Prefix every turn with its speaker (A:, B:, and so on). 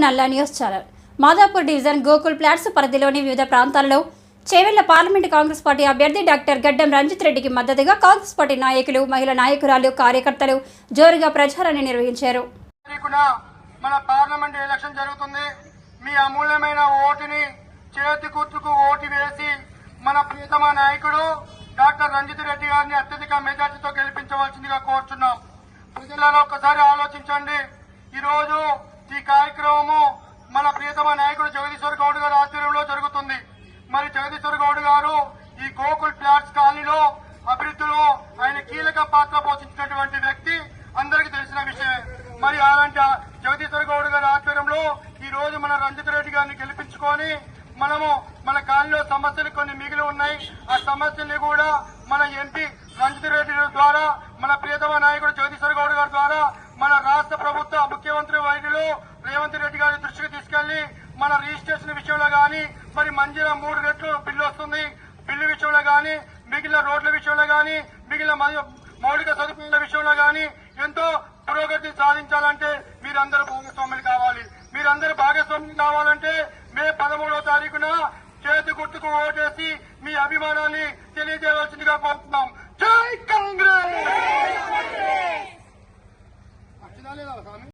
A: నల్ల news channel. Madhapur division Gokul plots పరిధిలోని వివిధ ప్రాంతాలలో చేవెళ్ల పార్లమెంటు కాంగ్రెస్ పార్టీ అభ్యర్థి డాక్టర్ గడ్డం రంజిత్ రెడ్డికి మద్దతుగా కాంగ్రెస్ పార్టీ నాయకులు, మహిళా నాయకురాలు, కార్యకర్తలు జోరుగా ప్రచారాన్ని నిర్వహించారు.
B: మన పార్లమెంట్ ఎలక్షన్ జరుగుతుంది. మీ అమూల్యమైన ఓటుని చేతి గుర్తుకు ఓటు వేసి మన ప్రియతమ నాయకుడు డాక్టర్ రంజిత్ రెడ్డి గారిని అత్యధిక మెజార్టీతో గెలిపించవలసిందిగా కోరుచున్నాం. ప్రజలలో ఒక్కసారి ఆలోచించండి. ఈ రోజు ఈ కార్యక్రమము మన ప్రియతమ నాయకుడు జగదీశ్వర్ గౌడ్ గారి ఆధ్వర్యంలో జరుగుతుంది. మరి జగదీశ్వర్ గౌడ్ గారు ఈ గోకుల్ ప్లాట్స్ కాలనీలో అభివృద్ధిలో ఆయన కీలక పాత్ర పోషించినటువంటి వ్యక్తి అందరికీ తెలిసిన విషయమే. మరి అలాంటి జగదీశ్వర్ గౌడ్ గారి ఆధ్వర్యంలో ఈ రోజు మన రంజిత్ రెడ్డి గారిని గెలిపించుకొని మనము మన కాలనీలో సమస్యలు కొన్ని మిగిలి ఉన్నాయి. ఆ సమస్యల్ని కూడా మన ఎంపీ రంజిత్ రెడ్డి ద్వారా, మన ప్రియతమ నాయకుడు జగదీశ్వర్ గౌడ్ గారి ద్వారా మన రాష్ట్ర ప్రభుత్వ ముఖ్యమంత్రి వైద్యులు రేవంత్ రెడ్డి గారి దృష్టికి తీసుకెళ్లి మన రిజిస్ట్రేషన్ విషయంలో గాని, మరి మంజీరా 3 రెట్లు బిల్లు వస్తుంది, బిల్లు విషయంలో గాని, మిగిలిన రోడ్ల విషయంలో గాని, మిగిలిన మౌలిక సదుపాయాల విషయంలో గాని ఎంతో పురోగతి సాధించాలంటే మీరందరూ భాగస్వాములు కావాలి. మీరందరూ భాగస్వాములు కావాలంటే మే 13వ తారీఖున చేతి గుర్తుకు ఓటేసి మీ అభిమానాన్ని తెలియజేయవలసిందిగా కోరుతున్నాం. జై కాంగ్రెస్.